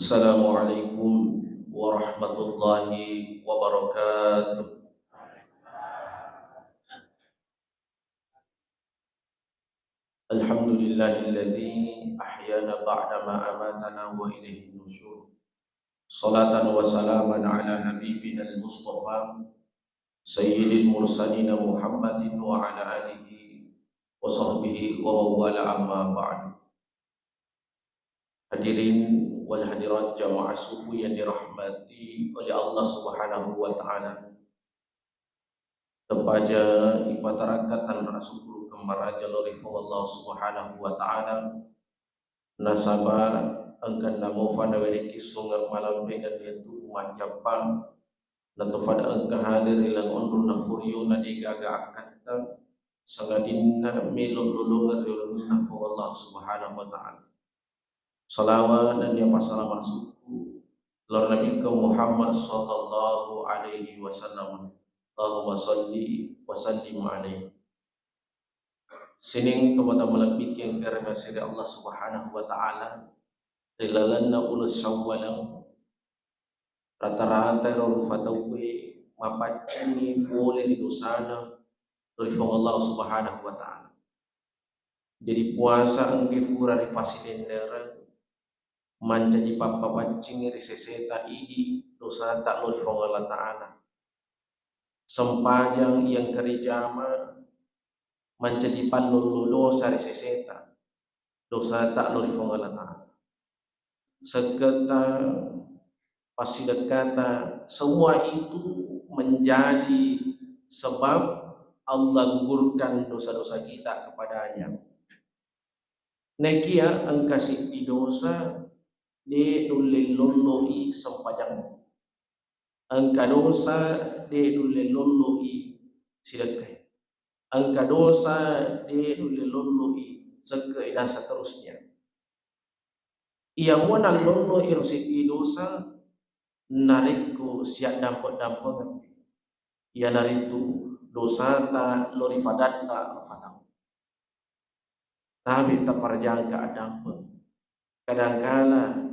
Assalamualaikum warahmatullahi wabarakatuh. Alhamdulillahilladzi ahyana ba'da ma amatana wa ilaihi nusyur. Salatan wa salaman ala habibina al-Mustafa sayyidil mursalin Muhammadin wa ala alihi wa sahbihi wa wala amma ba'du. Hadirin wal hadirat jamaah subuh yang dirahmati oleh Allah Subhanahu wa taala. Tepaja ipataragatan rasukul kembar aja lorifu Allah Subhanahu wa taala nasaba angkan namo fana weriki sunga malam dengan yaitu manjapang natu fada angka hadir ilang onrul na furyo na digaga akata sangadinna milul lulungan lulungan fu Allah Subhanahu wa taala. Salawat dan dia masalah masukku lor Nabi Muhammad sallallahu alaihi wasallam. Allahumma salli wa sallim alaihi. Sining teman-teman lebih yang karena siri Allah Subhanahu wa taala tilalanna ulus syawwalang rata-rata ro fatawi mapacini fole di dosana dari Allah Subhanahu wa taala. Jadi puasa engke fura di fasilendera manca di papa pancing ri seseta idi dosa tak lo Allah taala. Sempajang yang kerjama menjadi palulu dosa seseta dosa tak lo Allah taala. Seketa pasidat kata semua itu menjadi sebab Allah gugurkan dosa-dosa kita kepadanya. Nekia angkasih di dosa de ulilullohi sempajang angka dosa de ulilullohi sidakai angka dosa de ulilullohi sekai dan seterusnya. Ia muna lolo irusiti dosa nariku siap dampak ia naritu dosa ta lori fadatta fatau tapi tak perjangka dampak kadangkala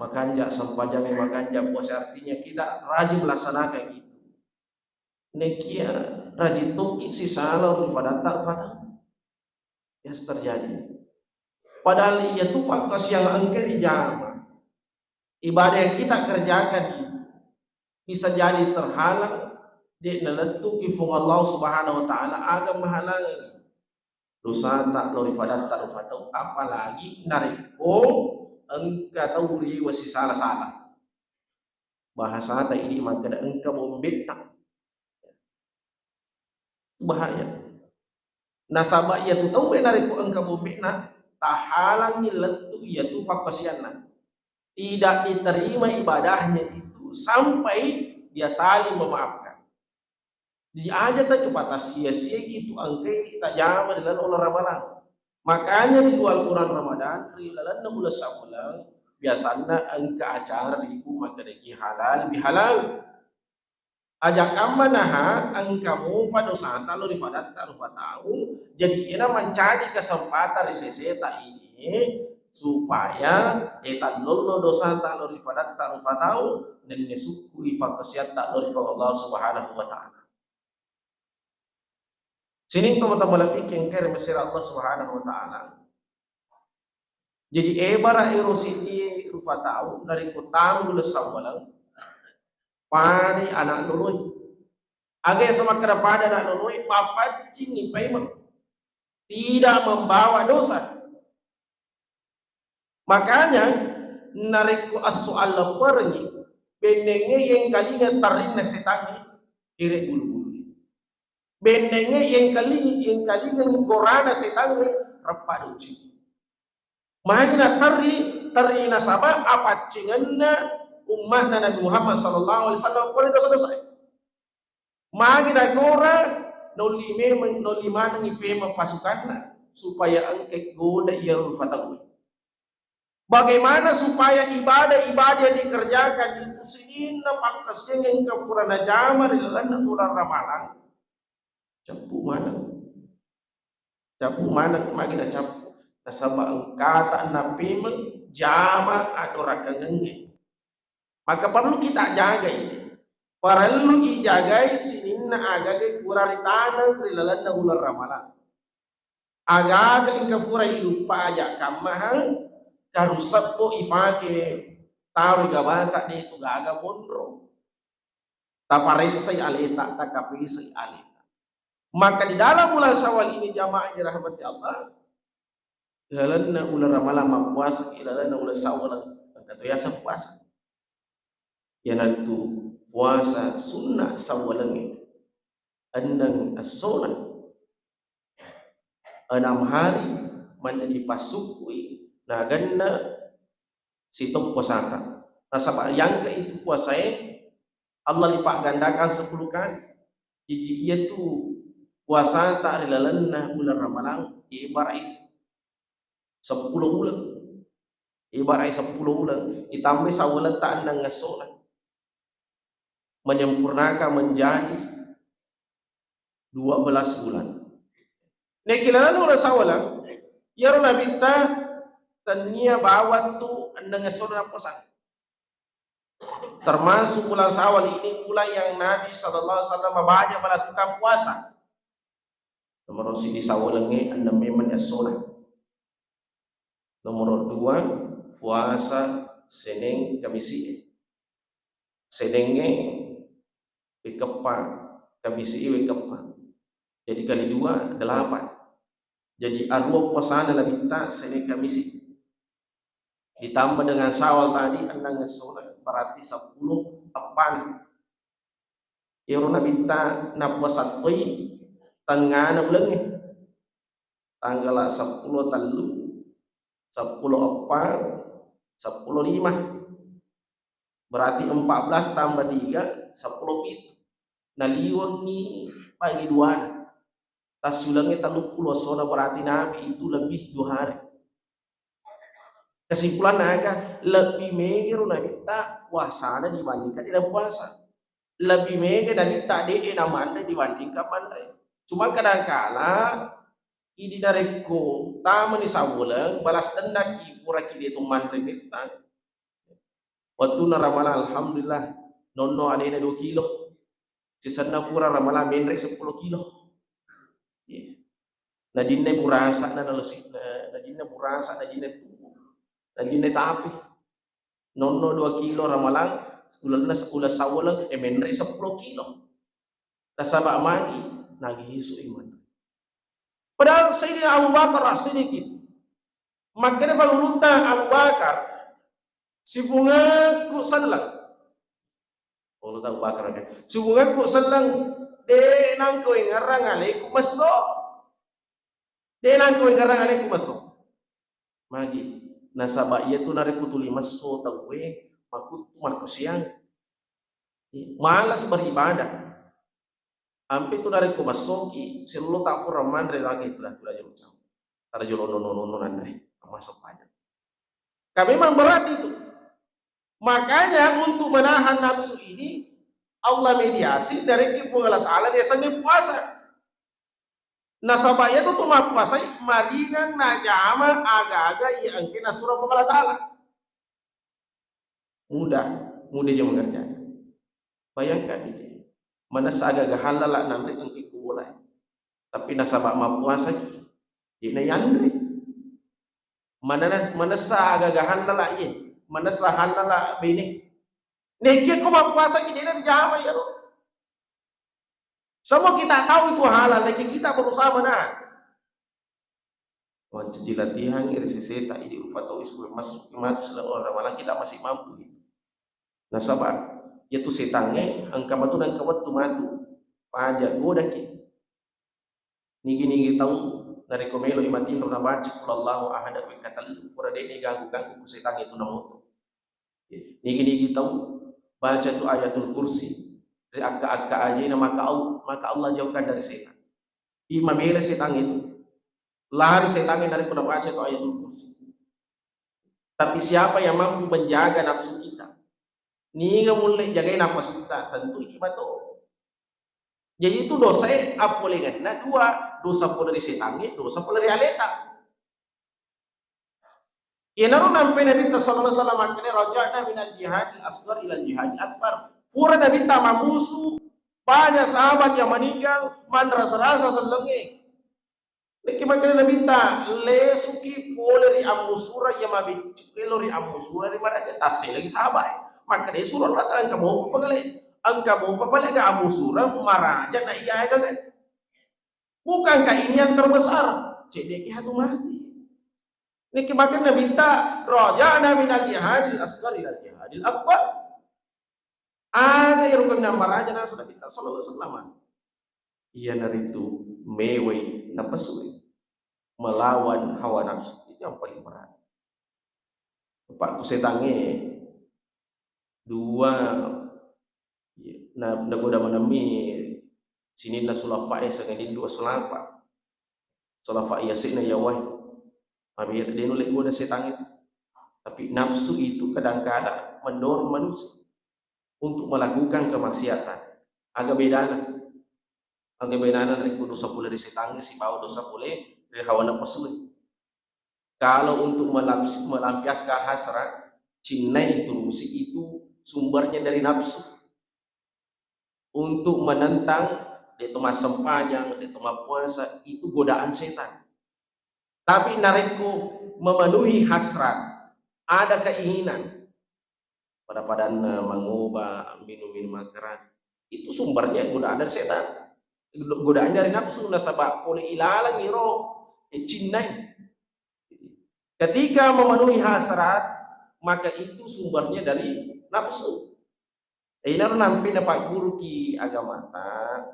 makanja sempajang makanja puasa artinya kita rajin melaksanakan itu nekia rajin toki si salah lori fadatta fatau yang terjadi. Padahal ia tuh fakta siang angker di jama. Ibadah yang kita kerjakan itu bisa jadi terhalang di naletu kifung Allah Subhanahu wa taala agak menghalangi dosa tak lori fadat tak fatau apalagi nariko engka tahu ri wasi salah bahasa tak ini maka engka bombeta bahaya nasabah ia tu tahu nariko engka bombeta tak halangi letu ia tu fakta siang tidak diterima ibadahnya itu sampai dia saling memaafkan. Jadi aja tak cepat sia-sia itu angkai tak jama dalam olah Ramadan. Makanya di luar Quran Ramadan, rilalan 16 bulan biasanya angka acara di maka deki halal bihalal. Ajak amanaha angkamu pada santa lo rifadat tak lupa tahu. Jadi ina mencari kesempatan di seseta ini supaya etan lolo dosa tak lori fadat tak lupa tahu dan nesuku ifat kesiat tak lori Allah Subhanahu wa taala. Sini teman-teman lapik yang kira mesir Allah Subhanahu wa taala. Jadi ebara erositi lupa tahu dari kutam dulu sawalang padi anak lului. Agak sama kepada anak lului mapancing ipai tidak membawa dosa. Makanya nariku as-soal lepernya benenge yang kalinya tarinna setangi kire bulu-bulu benenge yang kalinya gorana setangi repa uci makanya tarina sabab apa cinganna umat Nabi Muhammad sallallahu alaihi wasallam boleh dosa-dosa makanya gora nolima ngipe pasukanna supaya angke goda yang fatawi. Bagaimana supaya ibadah-ibadah yang dikerjakan itu sehingga pakasnya yang kepurana jama di dalam ular ramalan capu mana magina capu tasaba kata napi jama atau rakangenge. Maka perlu kita jaga ini. Perlu ijagai sininna agagai furari tanang rilalanda ular ramalan. Agaga inka fura hidup pajak kamahang karusappo ifake tawi gabata de itu gaga mondro. Taparesai aleta takapisai aleta. Maka di dalam bulan Syawal ini jamaah yang dirahmati Allah, ilalanna ular ramalan mapuasa, ilalanna ular Syawal kata ya puasa. Yanantu puasa sunnah sawalangi andang as-sunnah 6 hari menjadi pasukui naganna sitok puasata. Nah, yang ke itu puasanya Allah lipat gandakan 10 kali. Jadi itu puasa tak rilalanna bulan Ramadan ibarat 10 bulan. Ibarat 10 bulan ditambah sawalan tak andang as-sunnah menyempurnakan menjadi 12 bulan. Nekilalan ora sawala yaro nabita tania bawat tu andang asona posan. Termasuk bulan Syawal ini bulan yang Nabi sallallahu alaihi wasallam banyak melakukan puasa. Nomor sini sawalange anda memang asona. Nomor 2 puasa Senin Kamis. Senenge ikepa Kamis ikepa. Jadi kali 2 8. Jadi arwah puasana labita Senin Kamis. Ditambah dengan Syawal tadi andang sholat berarti 10 apan. Iro nabita na puasa toy tengah na bulan ni. Tanggal 10 talu 10 apan 10 5. Berarti 14 tambah 3 10 pit. Naliwang ni pagi 2. Tas sulangnya 30 sona berarti Nabi itu lebih 2 hari. Kesimpulan naga lebih megero Nabi tak puasa dibandingkan tidak puasa. Lebih megero Nabi tak de namanya dibandingkan mandai. Cuma kadang-kala ini dari ko tamu ni sabulang balas dendam pura kini itu mandai kita. Waktu na ramalan alhamdulillah nono ada 2 kilo. Sisana pura ramalan menrek 10 kilo. Najinne burasa na nalusik na najinne burasa najinne tubuh najinne tapi nonno 2 kilo ramalang ulas sawalang menre 10 kilo nasaba magi nagihisu iman. Padahal Sayyidina Abu Bakar sedikit makanya baluluta Abu Bakar si bunga ku sallang Abu Bakar kan si bunga ku sallang de nang ko ngarang ale ku maso de nang ko ngarang ale ku maso magi nasaba iya tu nare ku tuli maso tawe makut marko siang malas beribadah ampe tu nare ku maso ki selo tak ku raman re lagi tulah jero jam tara jolo nono nandre masuk pajak kami memang berat itu. Makanya untuk menahan nafsu ini Allah mediasi dari kipu Allah Ta'ala dia sambil puasa. Nasabaya itu cuma puasa maringan najama agak-agak yang kena surah Allah Ta'ala. Mudah dia mengerjakan. Bayangkan ini. Mana agak-agak halal nanti yang kipu mulai. Tapi nasabah mau puasa ini yandri. Mana agak-agak halal ini. Mana halal ini. Nekik ko puasa ini dari jama ya loh. Semua kita tahu itu halal, nekik kita berusaha menahan. Jadi latihan RCC tak ini ufatau isu masuk iman sedang orang malah kita masih mampu. Nah sabar, yaitu setangnya angka batu dan kawat tu matu. Pajak goda ki. Nigi tahu dari komelo imatin rona baca kullallahu ahad wa katal pura dene ganggu setang itu namoto. Nigi tahu baca tu ayatul kursi dari agak-agak aja maka Allah jauhkan dari setan. Imam bela setan itu lari setannya dari pada baca tu ayatul kursi. Tapi siapa yang mampu menjaga nafsu kita? Ni nggak mulai jaga nafsu kita tentu ini betul. Jadi itu dosa apa lagi? Nah 2 dosa pula dari setannya, dosa pula dari aleta. Inaru nampai Nabi sallallahu alaihi wasallam akhirnya raja'na minal jihadil asghar ila jihadil akbar. Pura Nabi mamusu banyak sahabat yang meninggal man rasa-rasa selenge. Niki makanya Nabi lesuki foleri amusura ya mabi kelori amusura di mana aja tasih lagi sahabat. Maka dia suruh rata angka mau papale ke amusura maraja na iya kan. Bukankah ini yang terbesar? Cedeki hatu mati. Niki makanya minta raja'na minal jihadil asghar ila jihadil akbar. Ada yang rukun maraja na sudah kita sallallahu alaihi wasallam. Iya naritu mewei napasui melawan hawa nafsu itu yang paling berat. Pak kusetange dua na nagoda manami sini na sulafa sangadin dua sulafa sulafa yasina yawai abi dia nolek goda setan itu. Tapi nafsu itu kadang-kadang mendorong manusia untuk melakukan kemaksiatan. Agak bedana dari dosa pula di setan si bawa dosa pula dari hawa nafsu. Kalau untuk melampiaskan hasrat, cinta itu musik itu sumbernya dari nafsu. Untuk menentang di tengah sembahyang, di tengah puasa itu godaan setan. Tapi narekku memenuhi hasrat, ada keinginan pada mengubah minum-minum keras, itu sumbernya godaan dari setan, godaan dari nafsu. Nasabak oleh ilalang iro cinta. Ketika memenuhi hasrat, maka itu sumbernya dari nafsu. Ini nampi dapat guru ki agama ta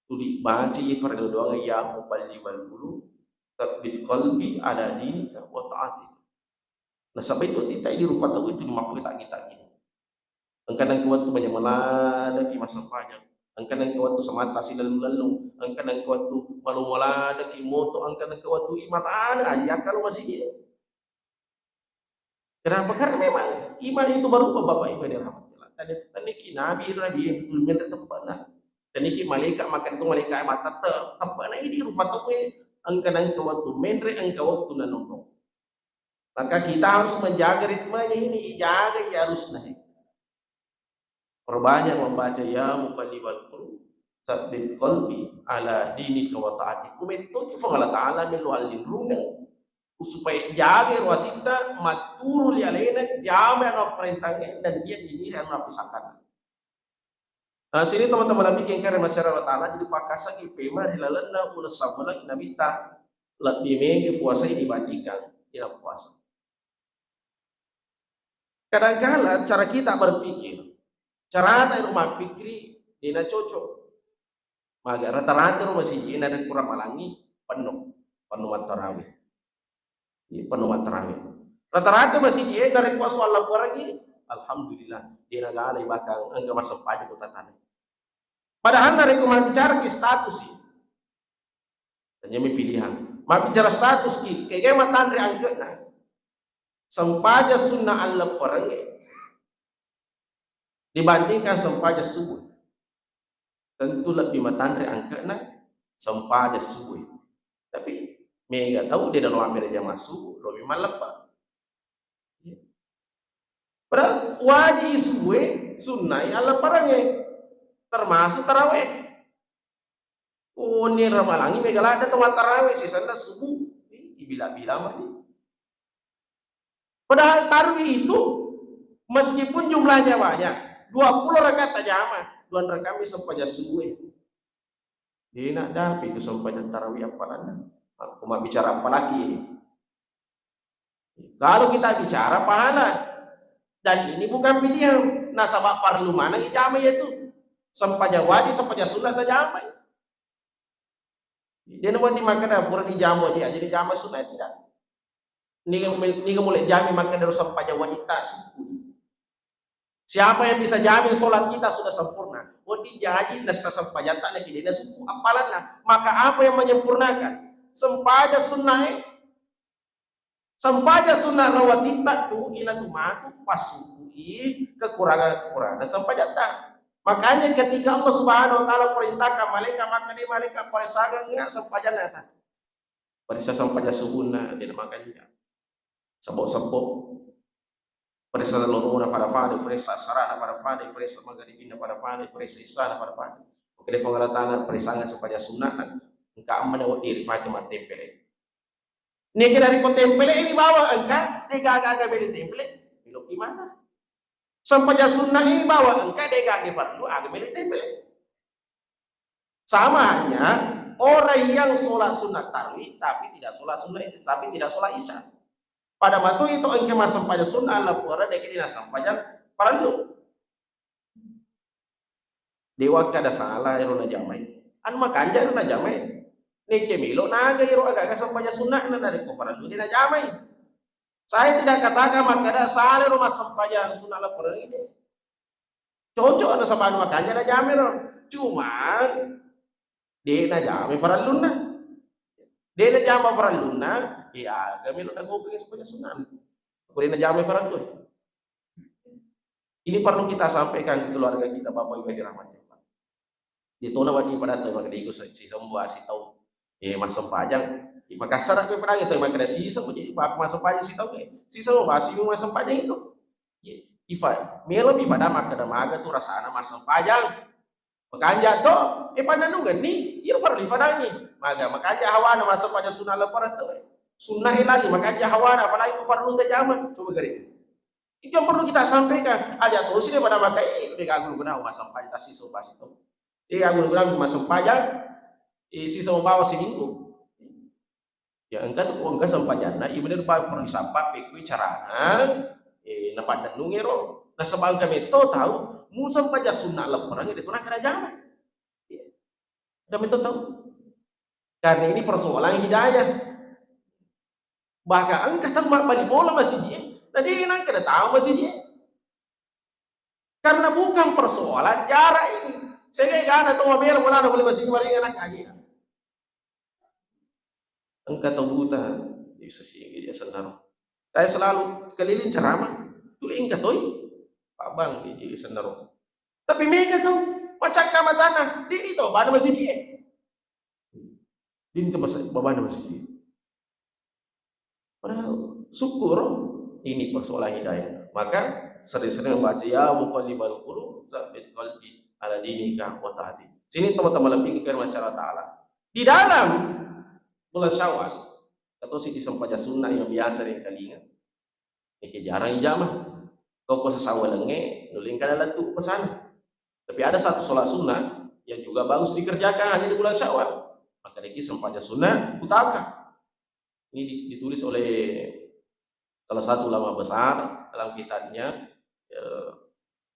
tuli baci fardu doang ya mubali wal guru tabbit qalbi ala dinika wa ta'atik. Nah sampai itu kita ini rupa tahu itu mampu kita gini. Angkadang kuat tu banyak melada ki masa panjang. Angkadang kuat tu semata silal lalu. Angkadang kuat tu malu melada ki moto. Angkadang kuat tu mata ada aja kalau masih dia. Kenapa? Karena memang iman itu baru bapak iman yang rahmatullah. Tadi ki nabi yang tempat nah. Tadi ki malaikat makan tu malaikat mata tempat nah ini rupa tahu angkadang kuat tu menre angka waktu nanono. Maka kita harus menjaga ritmenya ini, jaga ya harus naik. Perbanyak membaca ya muqallibal qulub, tsabbit qalbi ala dinika wa ta'atik. Kumentu ki Allah Ta'ala melu alin runang supaya jaga watita maturu li alaina jama no perintahnya dan dia ini yang napisakan. Nah, sini teman-teman Nabi yang kare masyarakat Ta'ala jadi pakasa ki pema dilalana ulah sabala Nabi ta lebih mege puasa dibandingkan tidak puasa. Kadang-kala cara kita berpikir, cara rumah pikir dina cocok. Maka rata-rata rumah siji ada kurang malangi penuh tarawih. Penuh tarawih. Rata-rata masih dia dari kuasa Allah orang ini, alhamdulillah dia negara bakal enggak masuk pajak kota tanah. Padahal dari kumang bicara ke status sih, hanya pilihan. Mak bicara status ki, kayak matan angkat nah. Sempaja sunnah Allah orang dibandingkan sempaja subuh, tentu lebih matandre angkana sempaja subuh. Tapi mega tahu dia dalam ambil jam masuk lebih malam pak. Padahal wajib subuh sunnah Allah parangnya termasuk taraweh. Oh ini ramalangi mega ada teman taraweh sih sana subuh bila-bila mah. Padahal tarawih itu meskipun jumlahnya banyak 20 rakaat aja mah 2 rakaat sampai subuh. Dia nak dah itu sampai tarawih apalan. Aku mau bicara apa lagi? Kalau kita bicara pahala dan ini bukan pilihan. Nah sabab perlu mana ijamah itu sampai wajib sampai sunnah tajamah. Dia nak dimakan dah pura dijamu dia jadi jamah sunnah tidak. Ni mulai jamin maka dari sampai wajib tak suku. Siapa yang bisa jamin sholat kita sudah sempurna? Oh dijaji nasa sampai tak lagi dia suku apalan. Maka apa yang menyempurnakan? Sempaja sunnah rawatita tu ina tumatu pasui kekurangan sempaja tak. Makanya ketika Allah Subhanahu wa taala perintahkan malaikat maka dia malaikat paresagan enggak sempaja nata. Parisa sempaja suhuna dia makanya. Sebok-sebok presa lorona para fade, presa sarana para fade, presa magaribina para fade, presa isana para fade. Oke, pengalatana presanga supaya sunatan. Engka mana diri Fatima tempele. Nih dari ko tempele ini bawa engka, dia gaga beli tempele. Bilo gimana? Sampai sunnah ini bawa engka, dia gaga fardu, aga beli tempele. Sama hanya orang yang sholat sunat tarawih tapi tidak sholat sunnah itu, tapi tidak sholat isya. Pada waktu itu engke masam pada sunnah Allah pura dek dina sampajan fardu. Dewa kada salah ero na jamai. Anu makanja na jamai. Ni cemilo naga ero agak sampajan sunnah na dari ko fardu dina jamai. Saya tidak katakan makada salah ero sampajan sunnah Allah pura ini. Cocok na sampanu makanja na jamai ro. Cuma dia na jamai fardu na. Dia na jamai fardu na. Ya, kami lu aku pengen semuanya sunnah. Kemudian jamai fardu. Ini perlu kita sampaikan ke keluarga kita, Bapak Ibu dirahmati Allah. Di tona wadi pada tuh maka diiku si semua si tahu masam pajang. Di Makassar aku pernah gitu maka ada sisa menjadi pak masam pajang si tahu si semua masih masam pajang itu. Ifa, melo pada maka ada maga tuh rasana masam pajang. Makanya tuh pada nunggu nih, iya perlu pada nih. Makanya hawa na masam pajang sunnah leparan tuh. Sunnah lagi makanya hawana apalagi itu fardu zaman coba gari itu yang perlu kita sampaikan ada terus ini pada maka itu dia gagul guna masam pajak sisa basi itu dia gagul guna masam pajak sisa bawa seminggu ya enggak tuh enggak sampajana iya bener pak perlu disampa pekui carana napat dan nungero nah sebab kami tahu musam pajak sunnah leperang itu nak kena zaman kami tahu karena ini persoalan hidayah. Bahkan engkau tahu balik bola masih dia, tadi engkau kada tahu masih dia. Karena bukan persoalan jarak ini. Saya kaya tahu mobil bola ada boleh masih kemarin anak aja. Engkau tahu buta, bisa sih dia senang. Saya selalu keliling ceramah, tu engkau tahu, Pak Bang dia senang. Tapi mereka tahu macam kamatana, dia itu mana masih dia. Dia itu masih babana masih dia. Syukur ini persoalan hidayah. Maka sering-sering membaca ya muqallibal qulub tsabbit qalbi ala dinika wa tahdi. Sini teman-teman lebih ke masyarakat taala. Di dalam bulan Syawal atau si disampaja sunnah yang biasa di kalingan. Ini jarang ijamah. Kau sesawal lenge nuling kana latu pesan. Tapi ada satu sholat sunnah yang juga bagus dikerjakan hanya di bulan Syawal. Maka ini sampaja sunnah utaka. Ini ditulis oleh salah satu ulama besar dalam kitabnya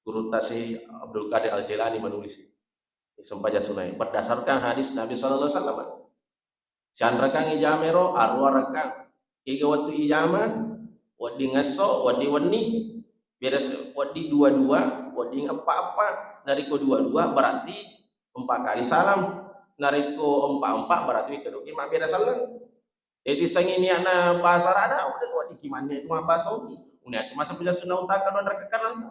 Guru Tasih Abdul Qadir Al-Jailani menulis sampaja sunnah berdasarkan hadis Nabi sallallahu alaihi wasallam. Chandra kang ijamero arwah rakang tiga waktu ijaman wadi ngaso wadi wani beres wadi dua-dua wadi apa-apa nariko dua-dua berarti 4 kali salam nariko 4 berarti keduki mak beda salam. Jadi sangini anak bahasa ada udah tuh di gimana itu bahasa Saudi. Udah itu masa punya sunnah utaka dan rekakan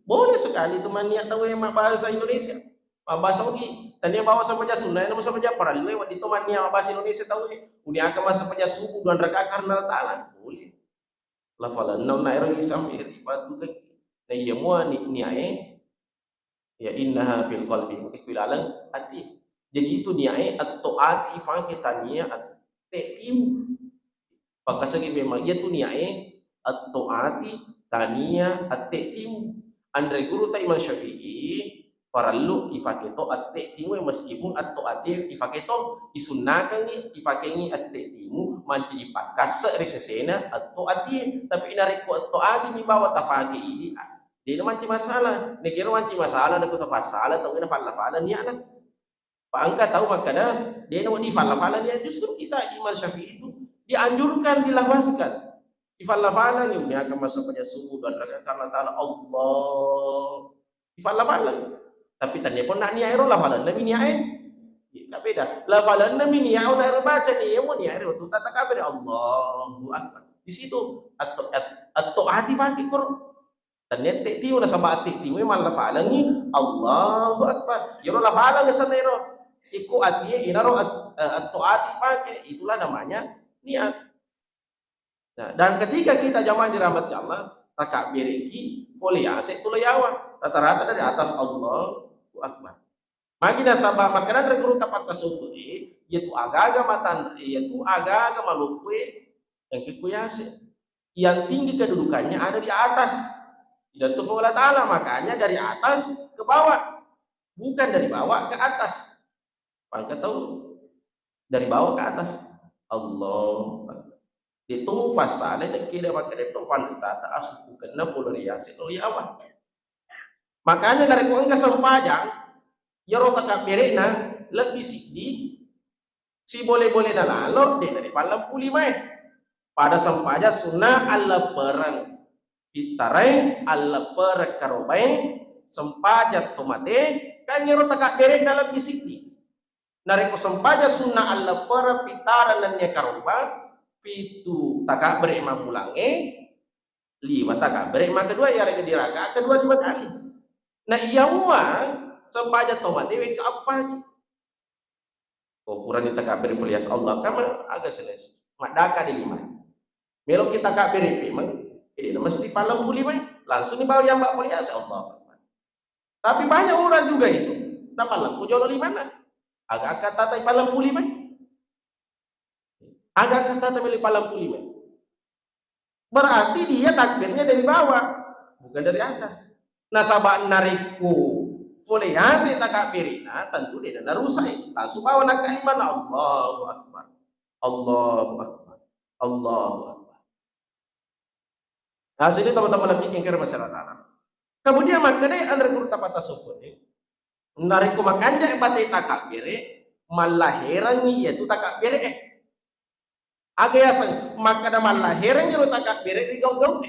boleh sekali teman niat tahu yang bahasa Indonesia, bahasa Saudi. Dan dia bawa sampai sunnah, itu sampai para lewat di teman niat bahasa Indonesia tahu ya. Udah akan masa punya suku dan rekakan dan taala boleh. Lafalan non nairo Islam iribatu ke. Nah iya mua niae ya innaha fil qalbi ikilalang hati. Jadi itu niae atau ati ifan kita niat tetim. Pakasagi memang ia tu niae atau ati tania atetim. Andre guru ta Imam Syafi'i parallu ifaketo atetimu meskipun atau ati ifaketo disunnakan ni ifakengi atetimu manci dipakas resesena atau ati tapi inariko atau ati mi bawa tafaki ini. Dia manci masalah. Negara manci masalah nak tu masalah atau kena fala-fala niat. Pak Angka tahu makanya dia nak di fala-fala dia justru kita Imam Syafi'i itu dianjurkan dilafazkan di fala-fala ni akan masuk pada subuh dan karena taala Allah di fala-fala tapi tanya pun nak niat lafala nabi niat tak beda lafala nabi niat udah baca ni yang niat itu tata kabar Allahu akbar di situ atau hati pakai Quran tanya tekti una sama tekti memang lafala ni Allahu akbar yo lafala ngesan ero iku artinya inaro atau ati pakai itulah namanya niat. Nah, dan ketika kita jamaah dirahmati Allah, takbir iki boleh asik tuh yawa. Rata-rata dari atas Allahu Akbar. Makina sabab makanan dari guru tapat tasawufi, yaitu agak-agak matan, yaitu agak-agak malukwe yang kikuyase. Yang tinggi kedudukannya ada di atas. Dan itu Allah Ta'ala, makanya dari atas ke bawah, bukan dari bawah ke atas. Maka tahu dari bawah ke atas. Allah itu fasale dan kira makanya itu wanita tak asuh kena polariasi itu apa. Makanya dari ku engka sempajang ya rota kapirena lebih sidi si boleh-boleh dalalo de dari palam puli mai pada sempaja sunnah alla perang pitareng alla per karobain sempaja tomate kan ya rota kapirena lebih sidi nari ku sempaja sunnah alla per pitara lan ya karoba pitu taka berimam ulange lima taka berimam kedua ya rega diraka kedua 5 kali. Nah iya uang sempaja tomat dewi ke apa ukuran kita kabir filias Allah kama agak seles madaka di 5 melo kita kabir memang ini mesti palang puli langsung dibawa yang mbak filias Allah. Tapi banyak orang juga itu nah palang jodoh di mana agak kata palang puli agak kata milik palang puli berarti dia takbirnya dari bawah bukan dari atas. Nah sabak nariku boleh hasil takbirina tentu dia dan rusai langsung bawa nak kalimat Allahu Akbar Allahu Akbar Allahu Akbar. Nah sini teman-teman lebih yang kira masyarakat. Kemudian makanya anda guru tapat tasawuf nariku makanya batai takbire malahiran yaitu takbire agayasan maka ada malahiran jero takbire di gaung-gaung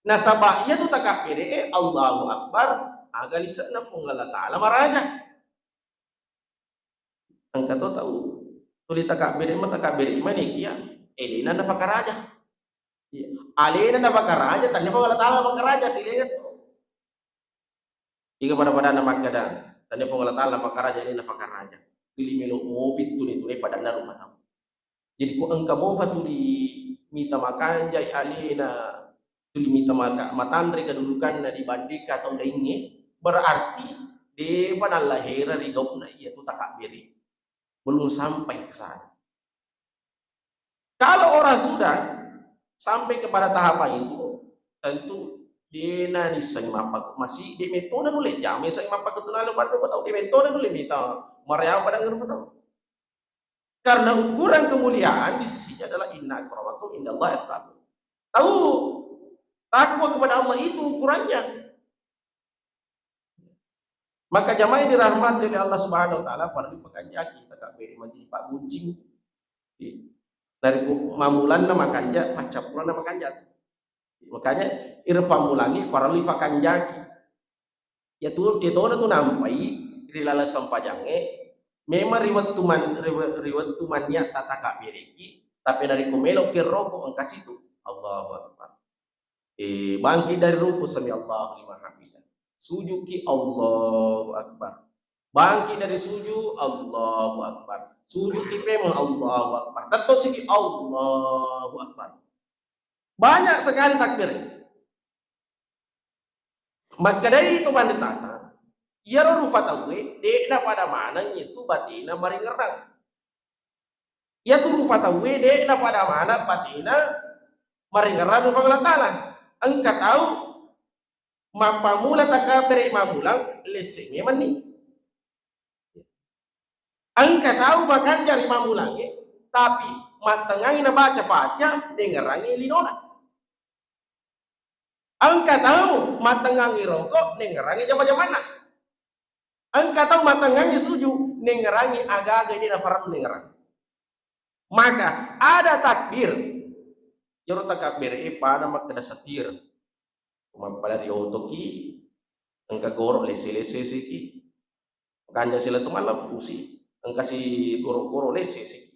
nah sabah iya tuh takbire Allahu Akbar aga lisan na fung Allah Ta'ala maraja ang kato tahu tuli takbire mo takbire imani iya elina na pakaraja alina na pakaraja tanya fung Allah Ta'ala pakaraja sila to iga pada na magkada tanya fung Allah Ta'ala pakaraja elina pakaraja pili melo movit tuli pada na rumah tahu. Jadi ku engkau mau tuli mita makan jai alina tuli mita matandre kedudukan na dibandingkan atau lainnya berarti dewa lahir di gauna ia tu takbir belum sampai ke sana. Kalau orang sudah sampai kepada tahapan itu tentu dia nani mapak masih di metode boleh jam saya mapak ketunalu pada tahu di metode boleh mita mariam pada ngerti karena ukuran kemuliaan di sisinya adalah inna akramakum indallahi atqakum. Tahu takwa kepada Allah itu ukurannya. Maka jamaah yang dirahmati oleh Allah Subhanahu wa taala pada pekanjaki takbir menjadi pak buncing. Dari mamulan nama kanja pacapuran nama kanja. Makanya irfa mulangi farali fakanjaki. Ya itu tu nampai rilala sampajange memang riwat tumannya tata kabiriki tapi dari kumelo ke roko angka situ Allahu Akbar bangkit dari ruku sami Allahu liman hamidah sujud ki Allahu Akbar bangkit dari sujud Allahu Akbar sujud ki pemang Allahu Akbar tato siki Allahu Akbar banyak sekali takbir maka dari itu banditata ya rufa tawe de na pada mana itu batina mari ngerang ya tu rufa tawe de na pada mana batina mari ngerang fa Allah Taala engka tahu mapamula takabere mamulang lesenge mani engka tahu makan jari mamulange tapi matengangin na baca dengerangi linona engka tahu matengangi rokok dengerangi jama-jamana engkau tahu matangnya suju nengerangi agak-agak ini nafaran nengerang maka ada takbir jero takbir pada makna satir pada riotoki engka goro lese-lese siki kanya sila tumalam pusi engka si goro-goro lese siki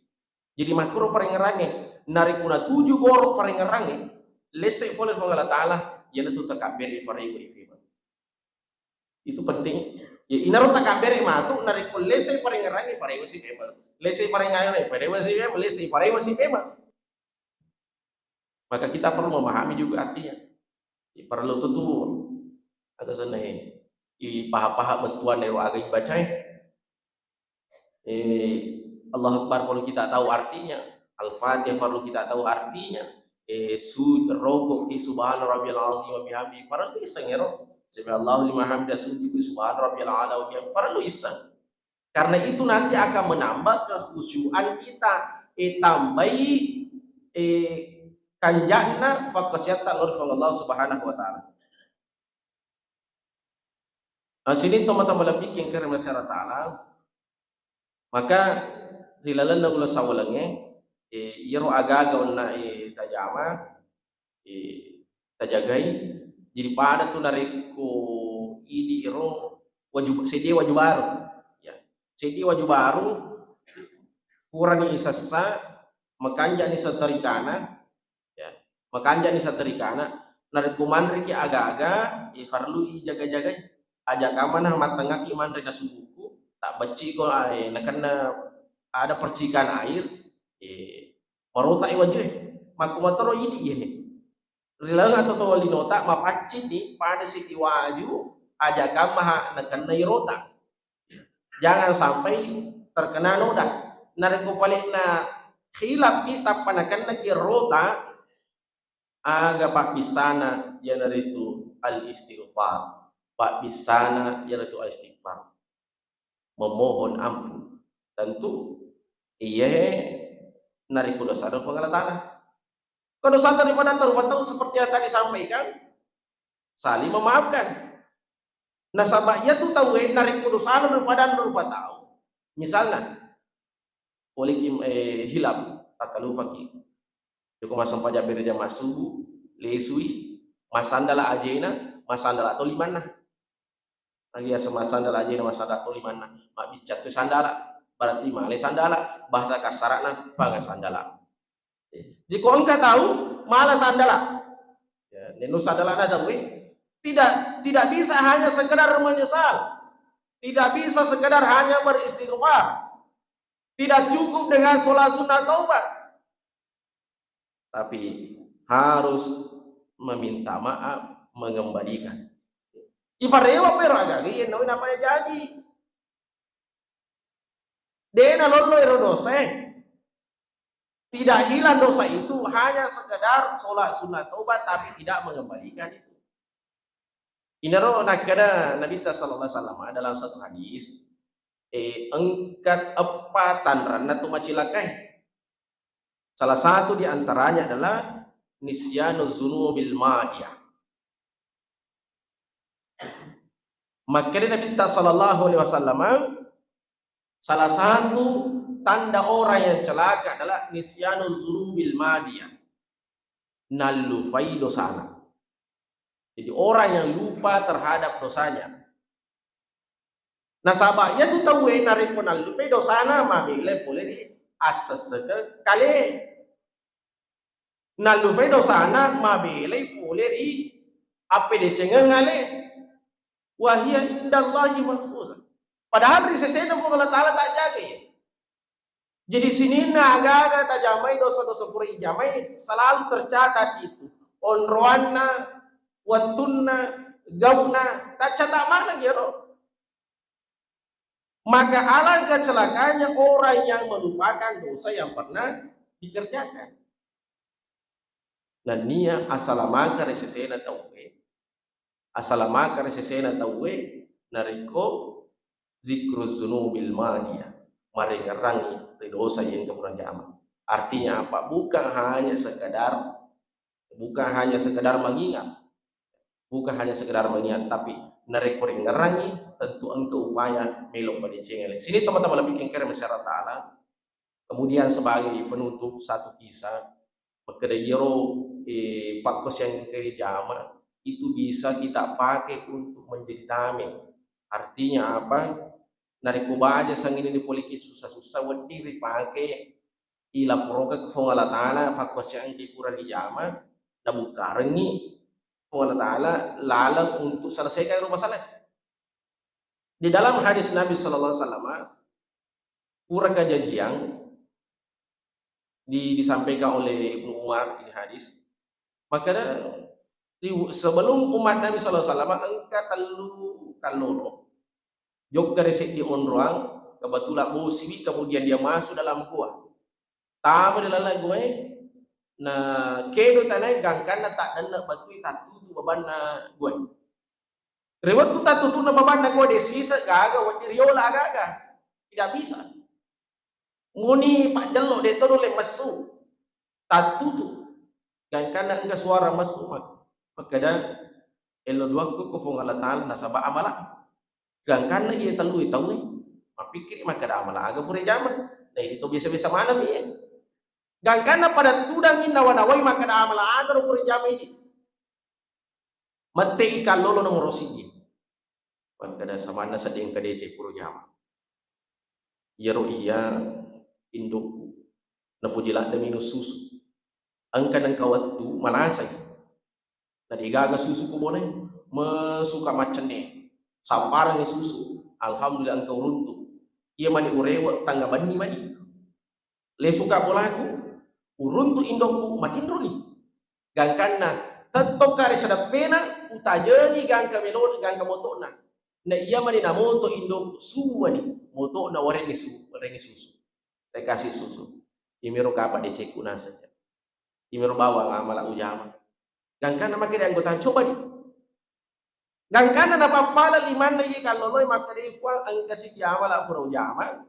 jadi makro parengerange nari kuna 7 goro parengerange lese boleh Allah Ta'ala yana tu takbir parengerange itu penting. Ya inaro takabere matu nari ko lese parengerangi pareho si pema. Lese parengayo pareho si pema, lese pareho si pema. Maka kita perlu memahami juga artinya. Perlu tuh agak senang. Paha-paha betuan dari agak baca Allah Akbar perlu kita tahu artinya. Al-Fatihah perlu kita tahu artinya. Rokok di subhana rabbiyal azim wa bihamdi perlu iseng ya roh. Subhanallahu liman hamdah sujud subhana rabbiyal ala wa bihamdi perlu iseng. Karena itu nanti akan menambah kekhusyuan kita. Tambahi kanjana faqasyata Allah subhanahu wa ta'ala. Nah, sini teman-teman lebih yang kerana masyarakat ta'ala, maka dilalan na ulo sawalangnya yero agaga na tajama tajagai jadi pada tu nariko idi iro sedi wajubaru ya sedi wajubaru kurang isassa makanja ni satarikana ya makanja ni satarikana nariko manri ki aga-aga farlu jaga-jaga aja kamana matengah ki manri na subuku tak beci ko nakana ada percikan air marota iwajeh makumatoro ini ya rilang atau linota mapacit di pada si iwaju aja kamah nakana irota jangan sampai terkena noda nariko balik na khilaf kita panakan na kirota aga pak bisana ya itu al istighfar pak bisana ya itu al istighfar memohon ampun tentu iya nariko dosa dan pengalatana kalau dosa daripada tahu seperti yang tadi sampaikan saling memaafkan nasabahnya tuh tahu nariko dosa daripada berupa tahu misalnya oleh hilap takalufaki joko masam pajabir jam subuh lesui masandala ajena masandala atau limana lagi ya masandala ajena masandala atau limana mak bicat tu sandala berarti male sandala bahasa kasarana pangan sandala jika engkau tahu malah sandala ya nenu sandala ada tidak bisa hanya sekedar menyesal tidak bisa sekedar hanya beristighfar tidak cukup dengan sholat sunat taubat tapi harus meminta maaf mengembalikan ifarewa pero agak yang namanya janji dena lolo ero dosa tidak hilang dosa itu hanya sekedar sholat sunat taubat tapi tidak mengembalikan itu. Inaro nakada Nabi sallallahu alaihi wasallam dalam satu hadis engkat empatan rana tu macilakai. Salah satu di antaranya adalah nisyanu dzunubil madiyah. Maka Nabi sallallahu alaihi wasallam salah satu tanda orang yang celaka adalah nisyanul dzunubil madiyah. Nalufai dosana. Jadi orang yang lupa terhadap dosanya. Nasabahnya tu tahu naripun nalufai dosana mabile boleh di asas sekali. Nalufai dosana mabile boleh di apa dicengang ngale. Wahia indallahi mahfuz. Padahal risesena pun Allah Ta'ala tak jaga ya. Jadi sini agak-agak tak jamai dosa-dosa puri jamai selalu tercatat itu. Onroanna, watunna, gauna, tak catat mana gitu. Maka alangkah celakanya orang yang melupakan dosa yang pernah dikerjakan. Dan niya asalamaka risesena tauwe. Asalamaka risesena tauwe nariko zikru dzunubil madiyah merengarangi dosa yang kemudian jama. Artinya apa? Bukan hanya sekedar mengingat, tapi nareko rengarangi tentu engkau upaya melok pada cengel. Sini teman-teman lebih kengker masyarakat ta'ala. Kemudian sebagai penutup satu kisah pekerjero pakos yang kiri jama itu bisa kita pakai untuk menjadi tameng. Artinya apa? Nariko baja sang ini dipoliki susah-susah wedi dipakai ila proka ke Allah Ta'ala fakwas yang dipura di jama na bukarengi Allah Ta'ala lalang untuk selesaikan masalah. Di dalam hadis Nabi sallallahu alaihi wasallam pura kajian disampaikan oleh Ibnu Umar ini hadis Maka sebelum umat Nabi sallallahu alaihi wasallam angka telu kaloro jog resik di onroang kebetulan siwi kemudian dia masuk dalam gua tamu dalam gua na kedo tanai gangkan na tak dan batu tatu tu baban na gua rewat tu tatu tu na baban na gua desisa gaga wadi riola gaga tidak bisa nguni pak jelok de to le masu tatu tu gangkan na enggak suara masuk maka dah elo dua ko fong Allah taala na sabah amala gangkan na iya talu tahu mapikir maka dah amala aga pure jama nah itu biasa-biasa mana mi gangkan na pada tudang inna wanawai maka dah amala aga pure jama ini mate ikan lolo nang rosigi maka dah samana sadeng kadece pure jama yero iya induk na pujila da minus susu angka nang kawattu manasay na digaga susu ko boleh mesuka macan ni sampar ni susu alhamdulillah engkau runtuh ia mani urewa tangga bani mani le suka polaku uruntu indokku makin runi gangkan na tetap kari sedap pena utajeni gangka melon gangka motona na iya mani na moto indok suwani moto na warengi susu saya kasih susu imiro kapa deceku na saja imiro bawa ngamala ujama gangkan na makin anggota coba di gangkan na papala liman na iya kaloloy makarifwa ang kasi yamala puro ujama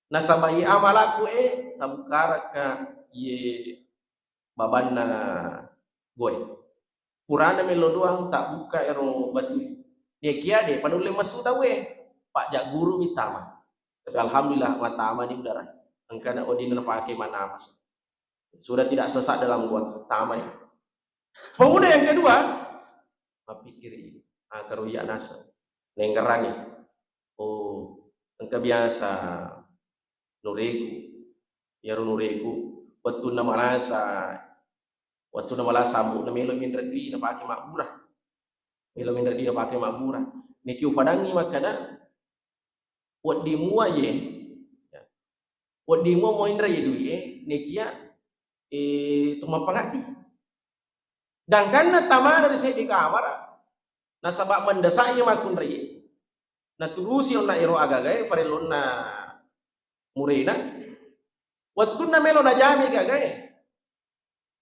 nasabai amalaku tabukara ka ye baban na goy purana melo doang tak buka ero batu dia kia de panule masu tawe pak jak guru mitama tapi alhamdulillah matama di udara angkana odin na pakai manafas sudah tidak sesak dalam gua tamai pemuda yang kedua mapikir ini karuya nasa nenggerani oh engka biasa nureku yaro nureku waktu na malasa bu na melo min redwi na pakai makmurah melo min redwi na pakai makmurah niki upadangi makana wat dimua ye wat dimua mo indra ye duye nikia tumapangati dan karena tamana di kamar na sabak mendasai makun reye na turusi na iro agagae parelon na murena waktu na melo na jami gagae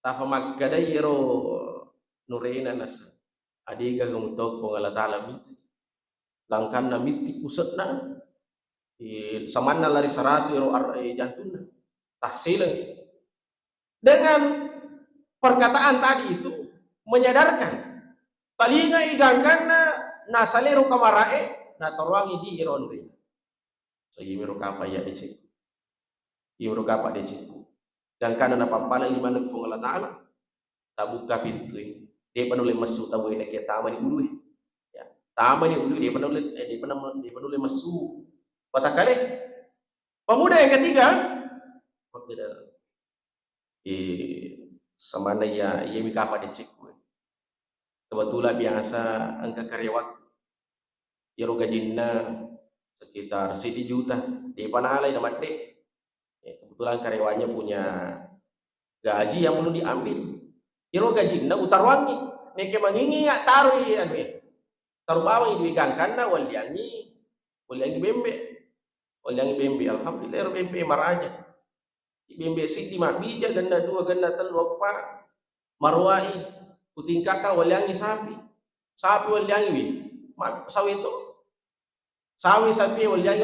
tafa magada iro nurena nas adiga gumutok ko ngala talami langkan na miti usat na samanna lari saratu iro jantuna tahsilan dengan perkataan tadi itu menyadarkan talinga igangkan na salero kamarae na torwangi di iron rin so yimiro kapa ya dicek yimiro kapa dicek gangkan na pampala lima nag fungala taala tabuka pintu dia panule masu tabu ina kia tama ni ulu ya tama ni ulu dia panule masu patakale pemuda yang ketiga samana ya yemi kapa dicek kebetulan biasa angka karyawan yaro gajinna sekitar 1 juta di panalai damat dek kebetulan karyawannya punya gaji yang belum diambil yaro gajinna utarwangi neke mangingi ya taruh taruh bawah diwigangkan na waliangi bembe alhamdulillah yaro bembe maraja bembe siti mabija ganda 2 ganda 3 apa marwai kutingkaka waliangi sapi waliangi wi sawi itu sapi waliangi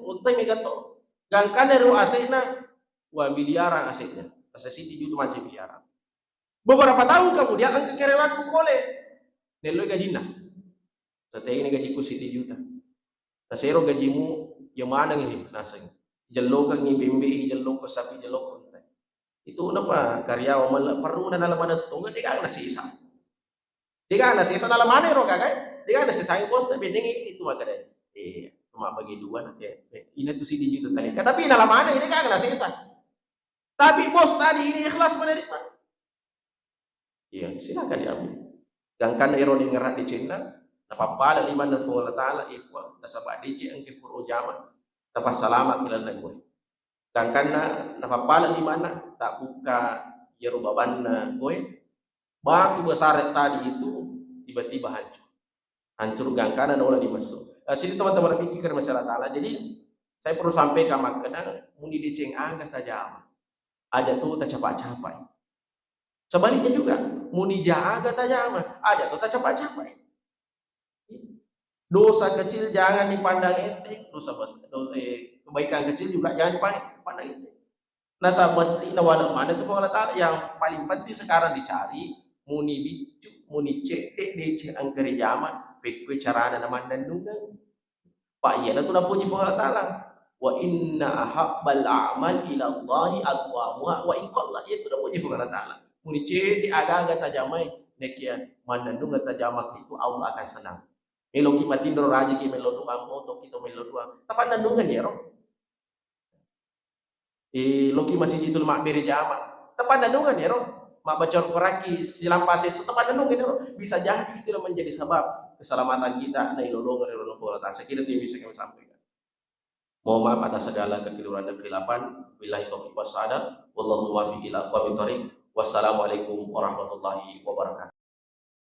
unta megato gangkan ero asena wa miliaran asetnya asasi juta macam miliaran beberapa tahun kemudian angka karyawanku boleh nelo gajina setelah ini gajiku 1 juta nasero gajimu yang mana ini naseng jello kang bembe jello ko sapi jello ko unta itu napa karyawan perlu na nalaman tunga di ka nasisa nalamane ro kagay di ka nasisa yung post na binding itu magada tumabagi dua na ina to si digito tali tapi nalamane di ka nasisa tapi bos tadi ini ikhlas menerima iya silakan diambil gangkan iron yang ngerat di Cina napapala liman na fungala taala ikwa nasaba dici ang kipuro jama tapas salamat kilala ko gangkan na napapala liman na tak buka yerubaban na goy Batu besar tadi itu tiba-tiba hancur. Hancur gang kanan olah dimasuk. Sini teman-teman pikir masalah ta'ala. Jadi saya perlu sampaikan makanya muni diceng angga tajam. Aja tuh tak capai-capai. Sebaliknya juga muni jaga tajam. Aja tuh tak capai-capai. Dosa kecil jangan dipandang enteng, kebaikan kecil juga jangan dipandang enteng. Nah, pasti wala mana itu Allah Ta'ala yang paling penting sekarang dicari muni bicu, muni cek DC angkari zaman, pekwe carana naman nandungan. Pak iya na tuh puji Allah Ta'ala. Wa inna ahabbal a'mal ila Allahi aqwamuha wa in qalla, itu na puji Allah Ta'ala. Muni cek di aga-aga tajamai nekian mandandungan tajamak itu Allah akan senang. Melo ki matindro raja ki melo doang moto kita melo doang. Tapan nandungan ya roh. Loki masih jitul mak beri jama. Tapan nandungan ya roh. Mak baca koraki silam pasir tapan nandungan ya roh. Bisa jadi itu menjadi sebab keselamatan kita na ilolongan ilolong Allah. Saya kira itu yang bisa kami sampaikan. Mohon maaf atas segala kekeliruan dan kesilapan. Billahi taufiq was sadaq. Wallahu muwaffiq ila aqwamit thoriq. Wassalamualaikum warahmatullahi wabarakatuh.